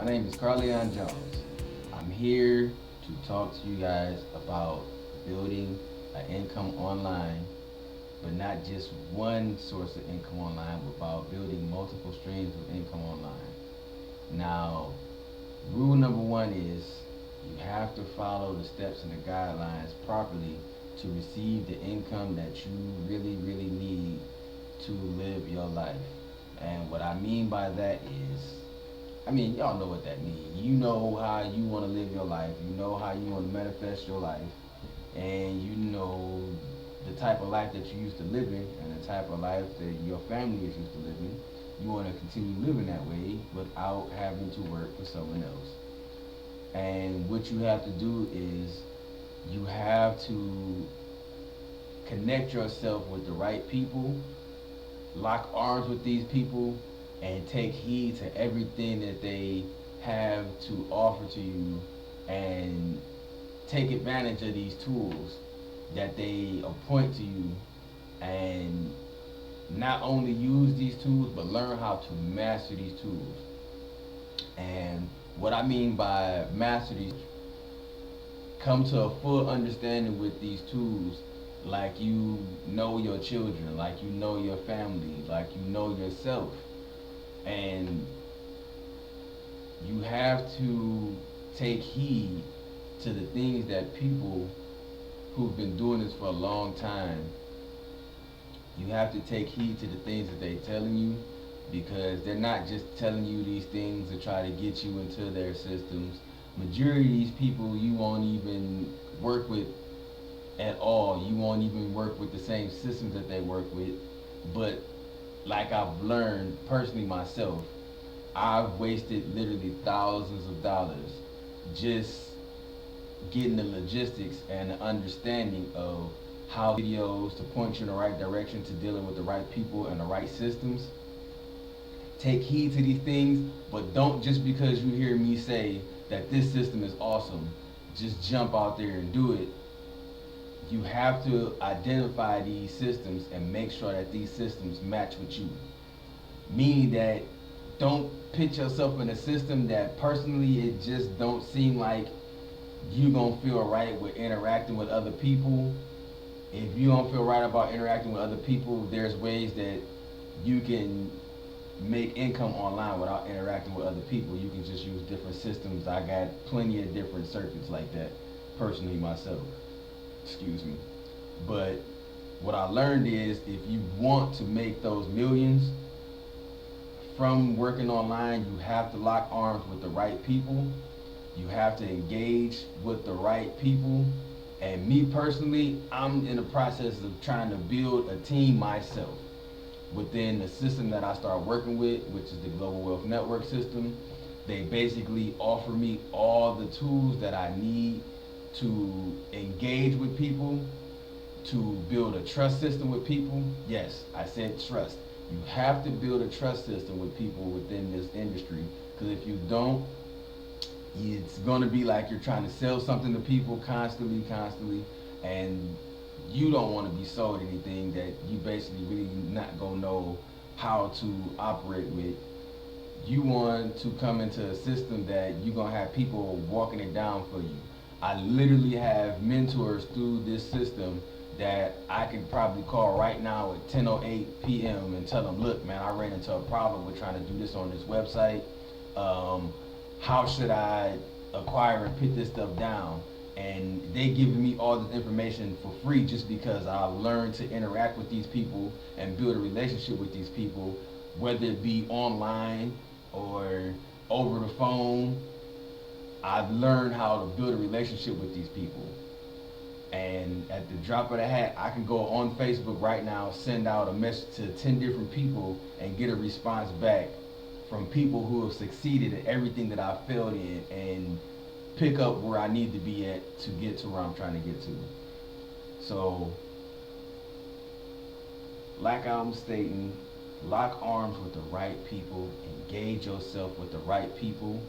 My name is Carleon Jones. I'm here to talk to you guys about building an income online, but not just one source of income online, but about building multiple streams of income online. Now, rule number one is you have to follow the steps and the guidelines properly to receive the income that you really need to live your life. And what I mean by that is, y'all know what that means. You know how you want to live your life. You know how you want to manifest your life. And you know the type of life that you used to live in and the type of life that your family is used to living. You want to continue living that way without having to work for someone else. And what you have to do is you have to connect yourself with the right people, lock arms with these people, and take heed to everything that they have to offer to you, and take advantage of these tools that they appoint to you, and not only use these tools but learn how to master these tools. And what I mean by master these, come to a full understanding with these tools, like you know your children, like you know your family, like you know yourself. And you have to take heed to the things that people who've been doing this for a long time, you have to take heed to the things that they're telling you, because they're not just telling you these things to try to get you into their systems. Majority of these people you won't even work with at all. You won't even work with the same systems that they work with. But like I've learned personally myself, I've wasted literally thousands of dollars just getting the logistics and the understanding of how videos to point you in the right direction to dealing with the right people and the right systems. Take heed to these things, but don't just because you hear me say that this system is awesome, just jump out there and do it. You have to identify these systems and make sure that these systems match with you. Meaning that don't put yourself in a system that personally it just don't seem like you gonna feel right with interacting with other people. If you don't feel right about interacting with other people, there's ways that you can make income online without interacting with other people. You can just use different systems. I got plenty of different circuits like that personally myself. Excuse me. But what I learned is if you want to make those millions from working online, you have to lock arms with the right people. You have to engage with the right people. And me personally, I'm in the process of trying to build a team myself within the system that I start working with, which is the Global Wealth Network system. They basically offer me all the tools that I need to engage with people, to build a trust system with people. Yes, I said trust. You have to build a trust system with people within this industry, because if you don't, it's going to be like you're trying to sell something to people constantly, and you don't want to be sold anything that you basically really not going to know how to operate with. You want to come into a system that you're going to have people walking it down for you. I literally have mentors through this system that I could probably call right now at 10:08 p.m. and tell them, look, man, I ran into a problem with trying to do this on this website. How should I acquire and put this stuff down? And they give me all this information for free just because I learned to interact with these people and build a relationship with these people, whether it be online or over the phone. I've learned how to build a relationship with these people. And at the drop of the hat, I can go on Facebook right now, send out a message to 10 different people and get a response back from people who have succeeded at everything that I failed in, and pick up where I need to be at to get to where I'm trying to get to. So, like I'm stating, lock arms with the right people, engage yourself with the right people,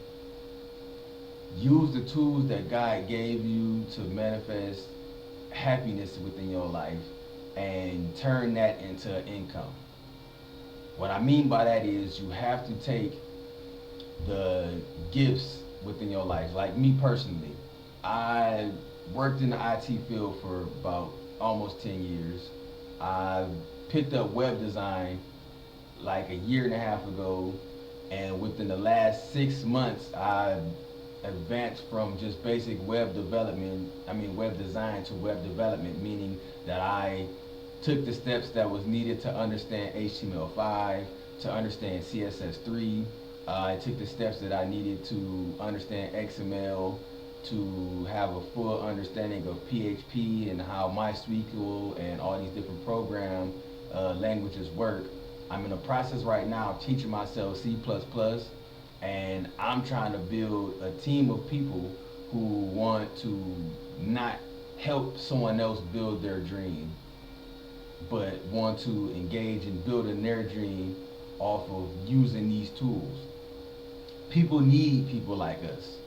use the tools that God gave you to manifest happiness within your life, and turn that into income. What I mean by that is you have to take the gifts within your life. Like me personally, I worked in the IT field for about almost 10 years. I picked up web design like a year and a half ago, and within the last 6 months, I advanced from just basic web design to web development, meaning that I took the steps that was needed to understand HTML5, to understand CSS3. I took the steps that I needed to understand XML, to have a full understanding of PHP and how MySQL and all these different program languages work. I'm in the process right now of teaching myself C++, and I'm trying to build a team of people who want to not help someone else build their dream, but want to engage in building their dream off of using these tools. People need people like us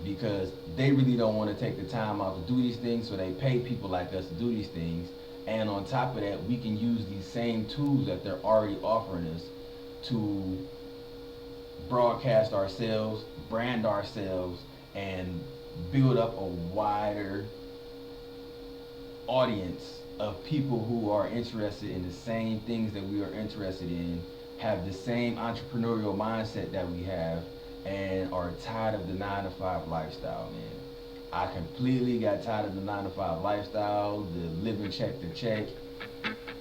because they really don't want to take the time out to do these things, so they pay people like us to do these things. And on top of that, we can use these same tools that they're already offering us to broadcast ourselves, brand ourselves, and build up a wider audience of people who are interested in the same things that we are interested in, have the same entrepreneurial mindset that we have, and are tired of the 9 to 5 lifestyle, man. I completely got tired of the 9 to 5 lifestyle, the living check to check.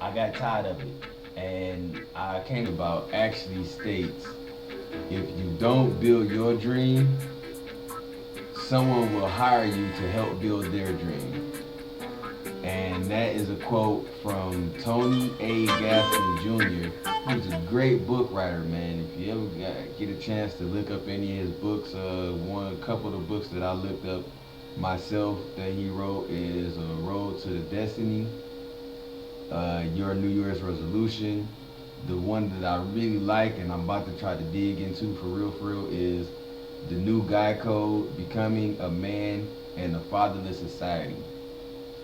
I got tired of it. And I came about actually states, if you don't build your dream, someone will hire you to help build their dream. And that is a quote from Tony A. Gaston Jr., who's a great book writer, man. If you ever get a chance to look up any of his books, one couple of the books that I looked up myself that he wrote is Road to the Destiny, Your New Year's Resolution. The one that I really like and I'm about to try to dig into for real, is The New Guy Code, Becoming a Man in a Fatherless Society,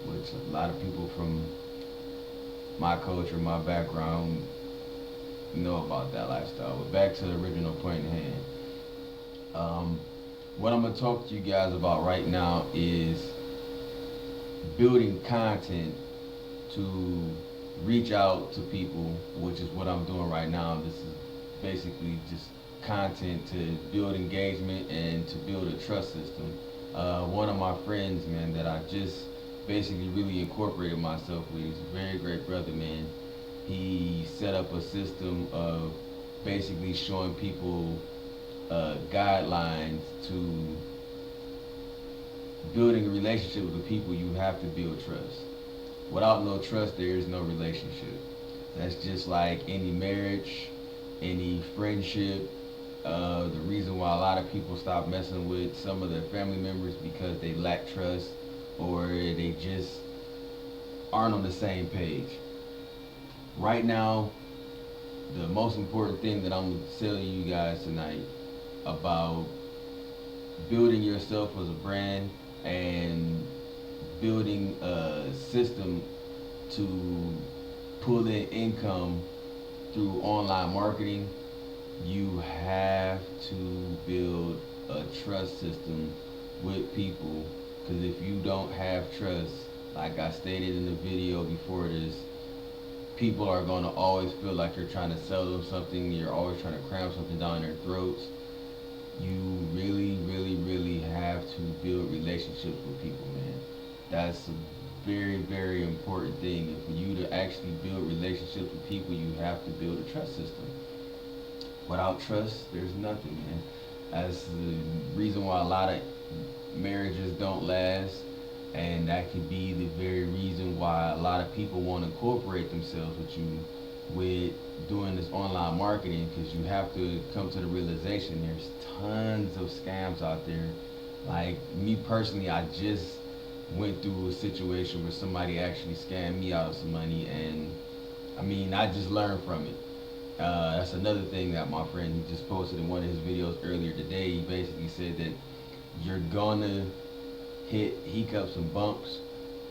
which a lot of people from my culture, my background, know about that lifestyle. But back to the original point in hand. What I'm going to talk to you guys about right now is building content to reach out to people, which is what I'm doing right now. This is basically just content to build engagement and to build a trust system. One of my friends, man, that I just basically really incorporated myself with, he's a very great brother, man. He set up a system of basically showing people guidelines to building a relationship with the people. You have to build trust. Without no trust, there is no relationship. That's just like any marriage, any friendship. The reason why a lot of people stop messing with some of their family members because they lack trust or they just aren't on the same page. Right now, the most important thing that I'm telling you guys tonight about building yourself as a brand and building a system to pull in income through online marketing, you have to build a trust system with people. Because if you don't have trust, like I stated in the video before this, people are going to always feel like you're trying to sell them something, you're always trying to cram something down their throats. You really have to build relationships with people, man. That's a very important thing. And for you to actually build relationships with people, you have to build a trust system. Without trust, there's nothing, man. That's the reason why a lot of marriages don't last, and that could be the very reason why a lot of people want to incorporate themselves with you with doing this online marketing, because you have to come to the realization there's tons of scams out there. Like me personally, I just went through a situation where somebody actually scammed me out of some money, and I mean, I just learned from it. That's another thing that my friend, he just posted in one of his videos earlier today. He basically said that you're gonna hit hiccups and bumps,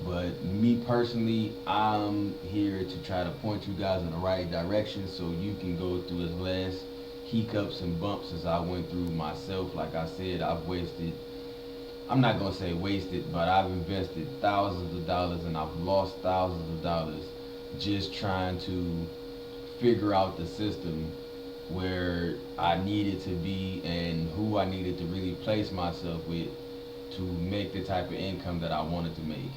but me personally, I'm here to try to point you guys in the right direction so you can go through as less hiccups and bumps as I went through myself. Like I said, I'm not gonna say wasted, but I've invested thousands of dollars and I've lost thousands of dollars just trying to figure out the system where I needed to be and who I needed to really place myself with to make the type of income that I wanted to make.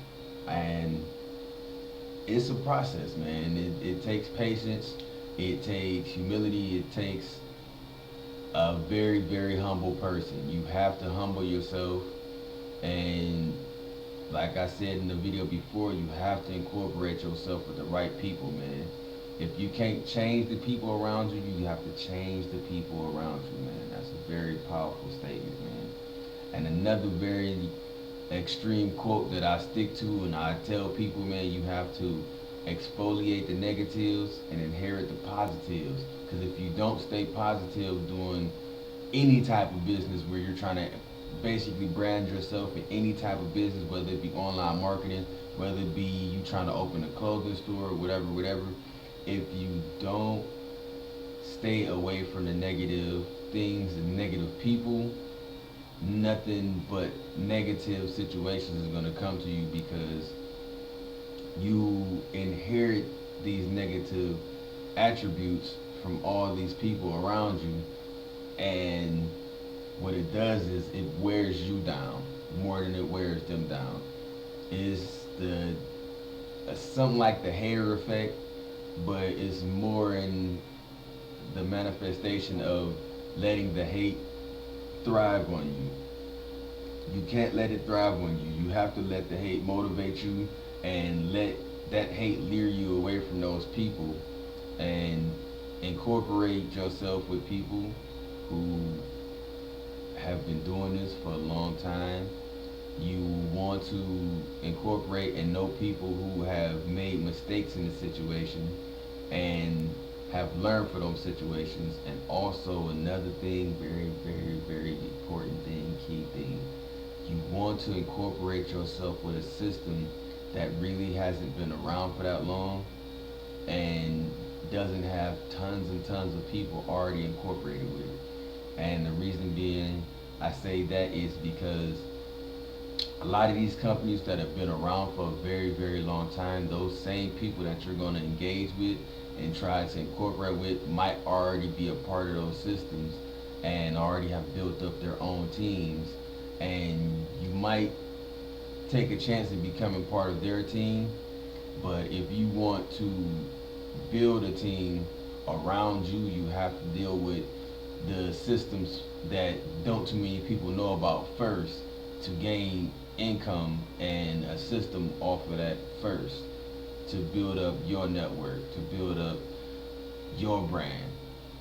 And it's a process, man. It takes patience, it takes humility, it takes a very, very humble person. You have to humble yourself, and like I said in the video before, you have to incorporate yourself with the right people, man. If you can't change the people around you, you have to change the people around you, man. That's a very powerful statement, man. And another very extreme quote that I stick to and I tell people, man, you have to exfoliate the negatives and inherit the positives. Because if you don't stay positive doing any type of business where you're trying to basically brand yourself in any type of business, whether it be online marketing, whether it be you trying to open a clothing store, whatever, whatever, if you don't stay away from the negative things and negative people, nothing but negative situations is going to come to you because you inherit these negative attributes from all these people around you, and what it does is it wears you down more than it wears them down. It's the something like the hair effect, but it's more in the manifestation of letting the hate thrive on you. You can't let it thrive on you. You have to let the hate motivate you and let that hate lure you away from those people and incorporate yourself with people who have been doing this for a long time. You want to incorporate and know people who have made mistakes in the situation and have learned from those situations. And also another thing, very, very, very important thing, key thing, you want to incorporate yourself with a system that really hasn't been around for that long and doesn't have tons and tons of people already incorporated with it. And the reason being I say that is because a lot of these companies that have been around for a very, very long time, those same people that you're going to engage with and try to incorporate with might already be a part of those systems and already have built up their own teams. And you might take a chance in becoming part of their team, but if you want to build a team around you, you have to deal with the systems that don't too many people know about first to gain income and a system off of that first to build up your network, to build up your brand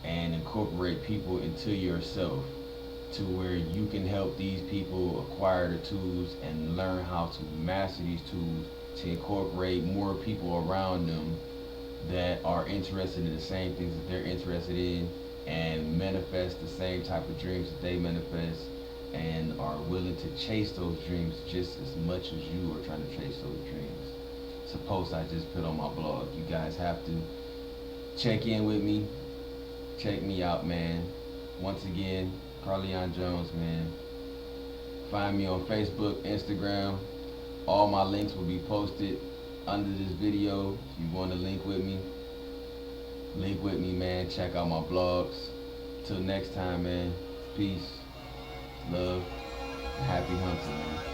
and incorporate people into yourself to where you can help these people acquire the tools and learn how to master these tools to incorporate more people around them that are interested in the same things that they're interested in and manifest the same type of dreams that they manifest and are willing to chase those dreams just as much as you are trying to chase those dreams. It's a post I just put on my blog. You guys have to check in with me. Check me out, man. Once again, Carleon Jones, man. Find me on Facebook, Instagram. All my links will be posted under this video. If you want to link with me, man. Check out my blogs. Till next time, man. Peace, love, and happy hunting, man.